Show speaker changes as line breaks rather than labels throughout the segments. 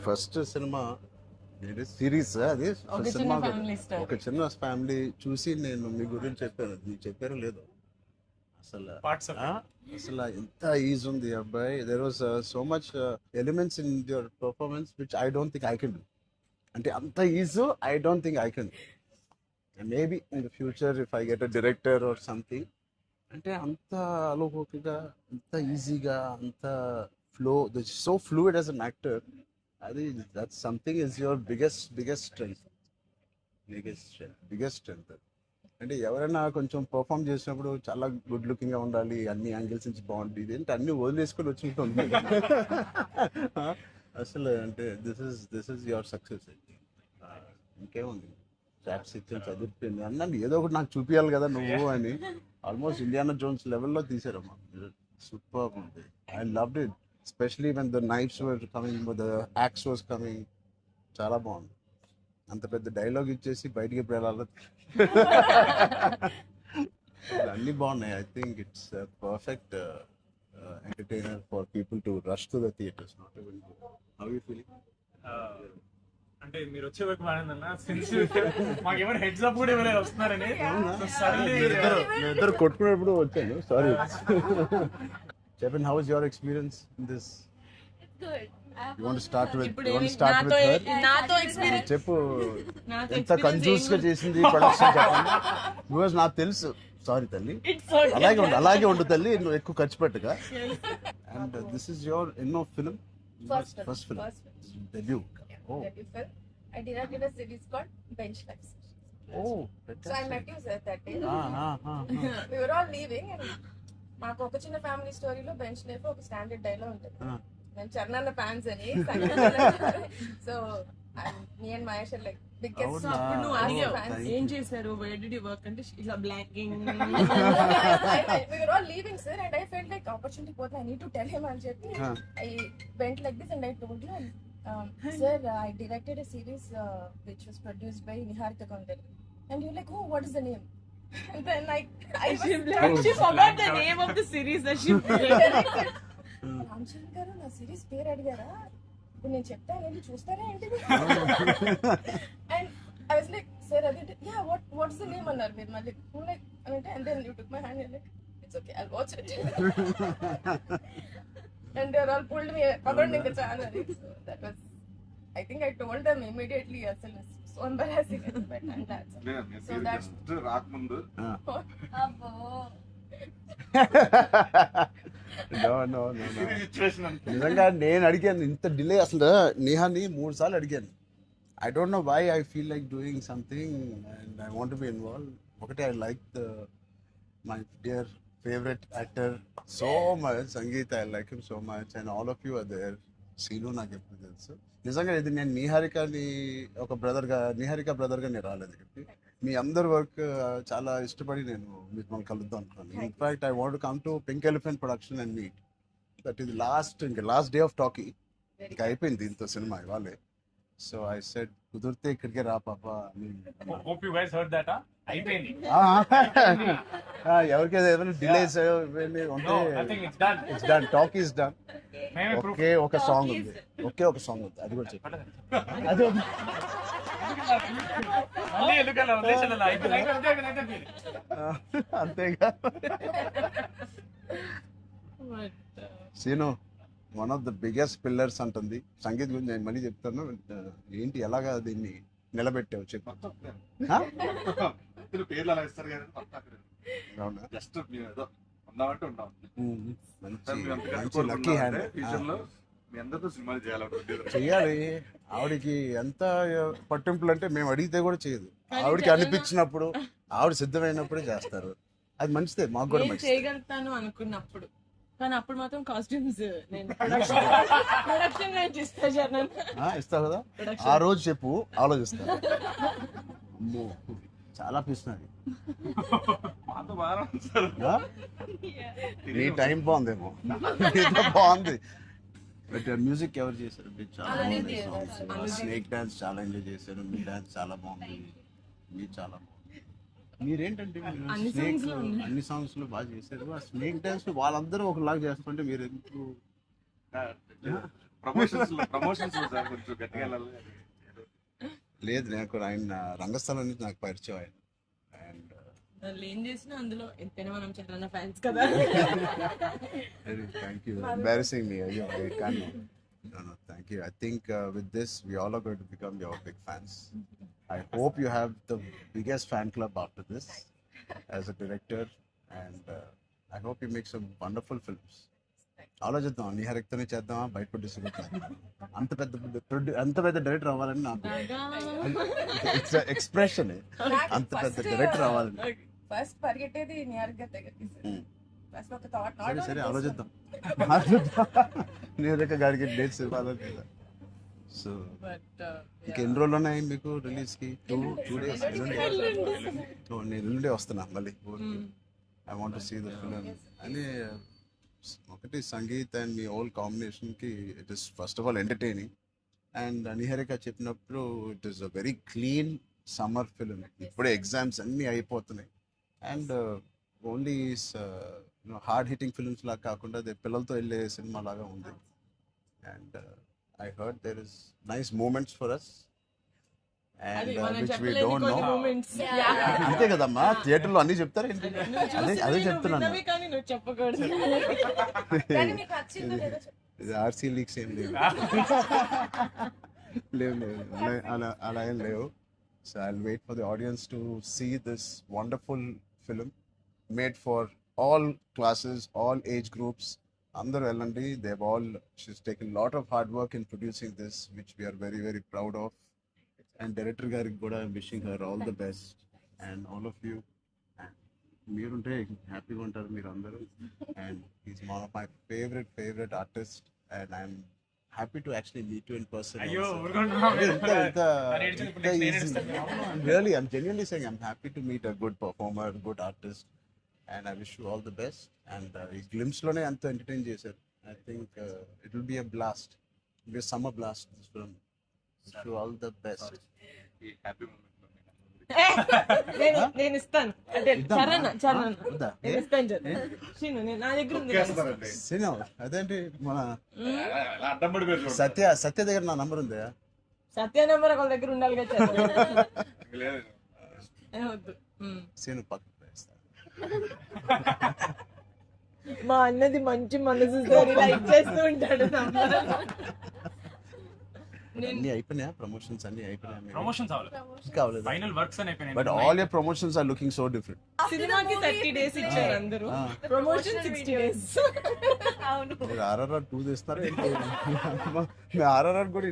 First cinema series అది cinema ఒక చిన్న ఫ్యామిలీ చూసి నేను మీ గురించి చెప్పాను, మీకు చెప్పారో లేదో అసలు అసలు ఎంత ఈజ్ ఉంది అబ్బాయి. There was so much elements in your performance which I don't think I can do. అంటే అంత ease I don't think I can. Maybe in the future if I get a director or something, అంటే అంత అలోకిగా, అంత ఈజీగా, అంత flow, so fluid as an actor. అది that something is your biggest strength. Biggest strength. అంటే ఎవరైనా కొంచెం పర్ఫామ్ చేసినప్పుడు చాలా గుడ్ లుకింగ్ గా ఉండాలి, అన్ని యాంగిల్స్ నుంచి బాగుంటుంది, అంటే అన్ని వదిలేసుకొని వచ్చినట్టు అసలు. అంటే దిస్ ఇస్ యువర్ సక్సెస్. ఇంకేముంది, ట్రాప్స్ ఇచ్చాను, చదివిపోయింది అన్నాను, ఏదో ఒకటి నాకు చూపించాలి కదా నువ్వు అని. ఆల్మోస్ట్ ఇండియానా జోన్స్ లెవెల్లో తీసారమ్మా. సూపర్ ఉంది. I loved it, especially when the knives were coming, the axe was coming. చాలా బాగుంది. అంత పెద్ద డైలాగ్ ఇచ్చేసి బయటికి ఎప్పుడు వెళ్ళాలి. అన్ని బాగున్నాయి. I think it's perfect entertainer for people to rush to the theatres. Not even how you feeling?
అంటే మీరు వచ్చే వరకు బాగుందన్న, సిన్స్ మాకేమైనా హెడ్స్ అప్ కూడా ఇవ్వలేదు వస్తున్నారని.
ఇద్దరు కొట్టుకున్నప్పుడు వచ్చాను, సారీ. చెప్పండి, how is your experience in this? You want to start with her?
నాతో ఎక్స్పీరియన్స్
చెప్పు, ఎంత కన్ఫ్యూజ్ గా చేసింది ప్రొడక్షన్ చెప్పండి. బికాజ్ నాకు తెలుసు. సారీ తల్లి, అలాగే ఉండు తల్లి, నువ్వు ఎక్కువ ఖర్చు పెట్టగా. అండ్ దిస్ ఇస్ యువర్ ఎన్నో film? First film, debut.
debut film. I directed a series called Bench Lives.
Oh,
So I met you sir that day. We were all leaving and మాకు ఒక చిన్న ఫ్యామిలీ స్టోరీలో bench life ఒక standard dialogue ఉంటుంది. నేను Charan fans అని. So me and Mahesh like biggest.
అప్పుడు నువ్వు అడిగావు ఏం చేశారు, వేర్ డిడ్ యు వర్క్ అంటే ఇలా blanking.
We were all leaving sir and I felt like opportunity పోతే I need to tell him అని చెప్పి I went like this and I told you, sir, I directed a series which was produced by Niharika Kondal. And you're like, oh, what is the name? And then
she forgot the name of the series that she directed.
Ramachandra గారు నా series పేరు అడిగారా, ఇప్పుడు నేను చెప్తాను వెళ్ళి చూస్తారా ఏంటి? And I was like, sir అది యా వాట్స్ ద నేమ్ అన్నారు మీరు మళ్ళీ లైక్ అంటే. And then you took my hand like it's okay I'll watch it. And they are all pulled me పగండి ఇంకా చాలా. That was I think I told them immediately. అసలు so embarrassing and that's so that's
రాకముందు
అబ్బో.
No. నిజంగా నేను అడిగాను ఇంత డిలే. అసలు నేహాని 3 సార్లు అడిగాను. I don't know why I feel like doing something and I want be involve. ఒకటి, I like my dear favourite actor so much, Sangeet. I like him so much and all of you are there. Seenu నాకు ఎప్పుడు తెలుసు. నిజంగా ఇది నేను నిహారిక బ్రదర్గా నేను రాలేదు ఇక్కడికి. మీ అందరి వర్క్ చాలా ఇష్టపడి నేను మిమ్మల్ని కలుద్దాం అనుకున్నాను. In fact I want come to pink elephant production and meet. That is last day of talkie. ఇంకా అయిపోయింది దీంతో సినిమా ఇవాళే. సో ఐ సెడ్ కుదిరితే ఇక్కడికే రా పాప.
Hope you guys heard that. అయిపోయింది.
ఎవరికైనా ఏదైనా డిలేస్ ఉంటే it's done. Talk is done. ఒక సాంగ్ ఉంది, ఒక సాంగ్ ఉంది, అది కూడా చెప్పండి. అది అంతేగా. Seenu one of the biggest pillars అంటుంది. సంగీత్ గురించి నేను మళ్ళీ చెప్తాను. ఏంటి ఎలాగా దీన్ని నిలబెట్టావు చెప్పు.
పేర్లు అలా ఇస్తారు కదా, జస్ట్ ఉన్నామంటే ఉన్నాం.
మంచి లక్కీ హ్యాండ్.
మీ అందరితో సినిమాలు
చెయ్యాలి. ఆవిడకి ఎంత పట్టింపులు అంటే మేము అడిగితే కూడా చేయదు. ఆవిడకి అనిపించినప్పుడు, ఆవిడ సిద్ధమైనప్పుడే చేస్తారు. అది మంచిదే, మాకు కూడా మంచిది.
చేయగలుగుతాను అనుకున్నప్పుడు, కానీ అప్పుడు మాత్రం కాస్ట్యూమ్స్ నేను ప్రొడక్షన్
ఇస్తావు కదా. ఆ రోజు చెప్పు, ఆలోచిస్తా. అమ్మో చాలా పిస్తున్నది. నీ టైం బాగుందేమో, బాగుంది. బట్ మ్యూజిక్ ఎవరు చేశారు? చాలా బాగుంది సాంగ్స్. స్నేక్ డాన్స్ చాలా ఎంజాయ్ చేశారు. మీ డాన్స్ చాలా బాగుంది. మీరు చాలా బాగుంది. మీరేంటంటే స్నేక్ అన్ని సాంగ్స్ లో బాగా చేశారు. ఆ స్నేక్ డాన్స్ వాళ్ళందరూ ఒకలాగా చేస్తుంటే మీరు ఎందుకు
ప్రమోషన్స్ సార్ కొంచెం గట్టిగా వెళ్ళాలి.
లేదు నాకు ఆయన రంగస్థలం నుంచి నాకు పరిచయం ఆయన. అండ్
వాళ్ళు ఏం చేసినా అందులో ఎంతైనా మనం చరణ్ ఫ్యాన్స్ కదా.
థ్యాంక్ యూ, ఎంబారసింగ్ మీ. అయ్యో కానీ no, thank you. I think with this we all are going to become your big fans. I hope you have the biggest fan club after this as a director, and I hope you make some wonderful films. ఆలోచిద్దాం, నిహారికతోనే చేద్దామా, బయట distribute అంత పెద్ద director అవ్వాలని నాకు expression. అంత పెద్ద director అవ్వాలని
ఫస్ట్ పరిగెట్టేది నిహారిక దగ్గరికి ఫస్ట్ ఒక థాట్.
సరే ఆలోచిద్దాం. నిహారిక గారికి డేట్స్ ఇవ్వాలని కదా. సో ఇంకెన్ని రోజులు ఉన్నాయి మీకు రిలీజ్ కి? Two days. నేను ఎల్లుండే వస్తున్నా మళ్ళీ. I want to see the film. అని ఒకటి సంగీత్ అండ్ మీ ఓల్ కాంబినేషన్ కి it is first of all entertaining. And Niharika చెప్పినప్పుడు it is a very clean summer film. ఇప్పుడే ఎగ్జామ్స్ అన్నీ అయిపోతున్నాయి. And only hard hitting films లాగా కాకుండా అది పిల్లలతో వెళ్ళే సినిమా లాగా ఉంది. And I heard there is nice moments for us and which we don't know. అంతే కదమ్మా, థియేటర్లో అన్ని చెప్తారు ఏంటి? అదే చెప్తున్నాను.
కానీ నువ్వు చెప్పకూడదు.
కానీ మీకు నచ్చిందో లేదో చెప్పు.
ఇది ఆర్సీ లీక్స్ ఏం లేవు. లేవు అలా ఏం లేవు. So I will wait for the audience to see this wonderful film made for all classes, all age groups. అందరూ వెళ్ళండి. she's taken a lot of hard work in producing this, which we are very very proud of. And director గారికి కూడా wishing her all the best and all of you. And మీరుంటే హ్యాపీగా ఉంటారు మీరు అందరూ. And he's one of my favorite artists, and I'm happy to actually meet you in person.
అయ్యో
also.
ఊరుకుంటున్నావు.
Really, I'm genuinely saying I'm happy to meet a good performer, good artist. And I wish you all the best. And ఈ glimpse లోనే అంత entertain చేశారు. I think it will be a blast. It will be a summer blast, this film. Wish you all the best.
ఈ happy moment
నేను ఇస్తాను. అంటే చరణ్
వద్దా?
నేను ఇస్తాను చరణ్. శ్రీను, నా దగ్గర ఉంది.
సినిమా అదేంటి మన
అడ్డం పడిపోయారు.
సత్య దగ్గర నా నంబర్ ఉందా?
సత్య నెంబర్ ఒకళ్ళ దగ్గర ఉండాలి కదా చరణ్.
లేదు
వద్దు.
సీను పక్క
మా అన్నది మంచి మనసు లైక్ చేస్తూ ఉంటాడు.
అన్ని అయిపోయినాయా? ప్రమోషన్స్ అన్ని అయిపోయినాయా?
ప్రమోషన్స్ అవ్వలేదు,
కావలేదు.
ఫైనల్ వర్క్స్ అని అయిపోయినాయి.
But all your promotions are looking so different.
సినిమాకి 30 days ఇచ్చారు అందరూ, ప్రమోషన్ 60 days. అవును,
మీరు RRR 2 చేస్తారా? RRR కూడా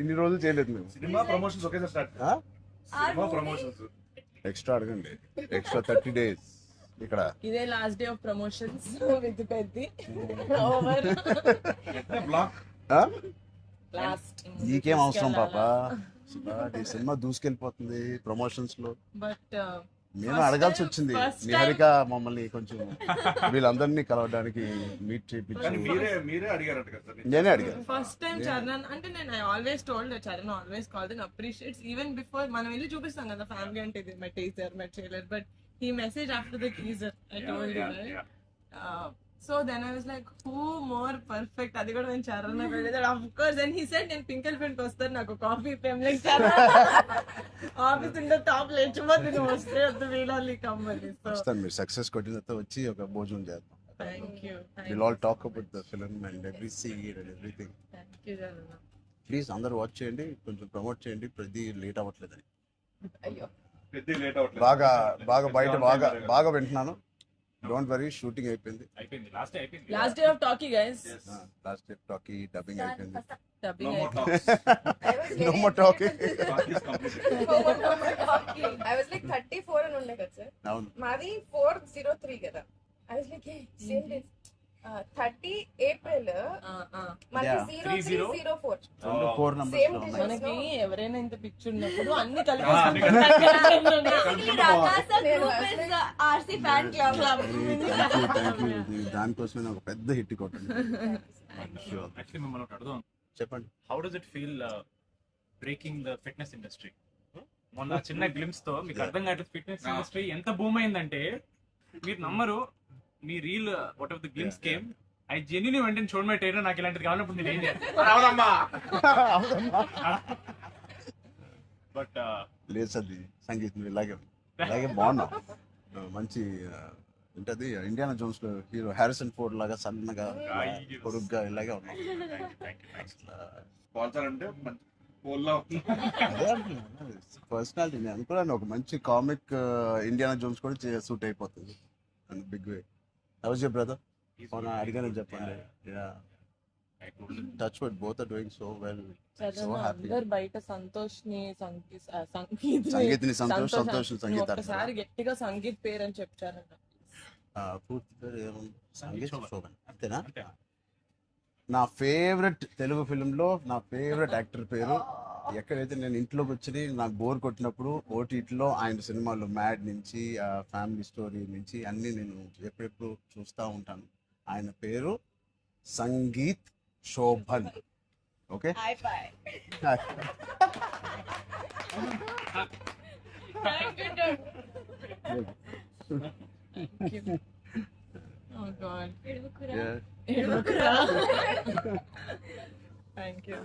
ఇన్ని రోజులు చేయలేదు మేము.
సినిమా ప్రమోషన్స్ ఒకేసారి స్టార్ట్. సినిమా ప్రమోషన్స్
ఎక్స్ట్రా అడగండి, ఎక్స్ట్రా 30 days ఇక్కడ.
ఇదే last day of promotions with Peddi over
block.
Last.
నీకేం అవసరం పాపా, ఈ సినిమా దూసుకెళ్ళిపోతుంది ప్రమోషన్స్ లో.
బట్
నేను అడగాల్సి వచ్చింది. నిహారిక మమ్మల్ని కొంచెం వీళ్ళందరినీ కలవడానికి మీట్
కానీ
చేయించి
మీరే అడిగారంట కదా సార్.
నేనే అడిగాను.
ఫస్ట్ టైం చరణ్ అంటే నేను I always told Charan always called and appreciates even before మనం వెళ్ళి చూపిస్తాం కదా ఫ్యామిలీ అంటే ఇది my teaser my trailer, but he message after the teaser I told you right. So then I was like who more perfect, అది కూడా నేను Charan of course. And he said నేను పింక్ ఎలిఫెంట్ వస్తాను, నాకు కాఫీ ఫేమ్లెట్ office ఉండే టాప్ లేచిపోతే నువ్వు వస్తే వద్దు వీళ్ళని కమ్మని. సో
వస్తాను, మీరు సక్సెస్ కొట్టిన తర్వాత వచ్చి ఒక భోజనం చేద్దాం.
Thank you.
We'll all talk about the film and every scene and everything.
Thank you Charan.
Please అందరూ వాచ్ చేయండి, కొంచెం ప్రమోట్ చేయండి. ప్రతి లేట్ అవ్వట్లేదని
అయ్యో
పెద్ద లేట్ అవ్వట్లేదు.
బాగా బయట బాగా వింటున్నాను. డోంట్ వరీ, షూటింగ్ అయిపోయింది.
అయిపోయింది, లాస్ట్ డే అయిపోయింది.
Last day of talkie guys.
Last day talkie dubbing అయిపోయింది.
డబ్బింగ్
No more
అయిపోయింది.
talks.
I was
No
very
more talking.
Talk is completed.
I was like 34 అని ఉండే కదా సార్,
అవును,
మాది 403 కదా. I was like same day 30 April మనకి
Yeah.
0304
రెండు 4 numbers
Same
లో
day.
ఉన్నాయి.
మనకి ఎవరైనా ఇంత పిక్చర్ ఉన్నప్పుడు అన్ని
అన్ని
RC fan club.
Thank you. దానికోసమే నాకు పెద్ద హిట్ కొట్టండి.
యాక్చువల్లీ మిమ్మల్ని ఒకటి అడుగుదాం.
చెప్పండి.
How does it feel breaking the fitness industry? మొన్న చిన్న గ్లిమ్స్ తో మీకు అర్థం కావట్లేదు ఫిట్నెస్ ఇండస్ట్రీ ఎంత బూమ్ అయిందంటే మీరు నమ్మరు. మీ reel what of the glimpse came I genuinely వెంటనే చూడమే ట్రైలర్ నాకు ఇలాంటిది కావాలన్నప్పుడు నేను ఏం చేయాలి బట్
లేదు సది సంగీత్ నువ్వు ఇలాగే బాగున్నావు మంచి ఏంటది ఇండియానా జోన్స్ లో హీరో హ్యారిసన్ ఫోర్డ్ లాగా సన్నగా పొడుగ్గా ఇలాగే ఉన్నావు
స్పాన్సర్ అంటే మంచి పోల్లో
అదే పర్సనాలిటీ నేను అనుకున్నాను ఒక మంచి కామిక్ ఇండియానా జోన్స్ కూడా సూట్ అయిపోతుంది big way house your brother అడిగానని చెప్పండి touch wood both are doing so well so happy
అందరు బయట సంతోష్ ని
సంగీత్ని సంతోష్ సంగీత
ఒకసారి గట్టిగా సంగీత్ పేరు అని చెప్తారంట.
పూర్తి పేరు ఏముంది సంగీత్ శోభన్ అంతేనా నా ఫేవరెట్ తెలుగు ఫిల్మ్లో నా ఫేవరెట్ యాక్టర్ పేరు ఎక్కడైతే నేను ఇంట్లోకి వచ్చి నాకు బోర్ కొట్టినప్పుడు ఓటీటీలో ఆయన సినిమాలు మ్యాడ్ నుంచి ఫ్యామిలీ స్టోరీ నుంచి అన్నీ నేను ఎప్పుడెప్పుడు చూస్తూ ఉంటాను. ఆయన పేరు Sangeeth Shobhan. Okay
Oh God.
Yeah.
Thank you.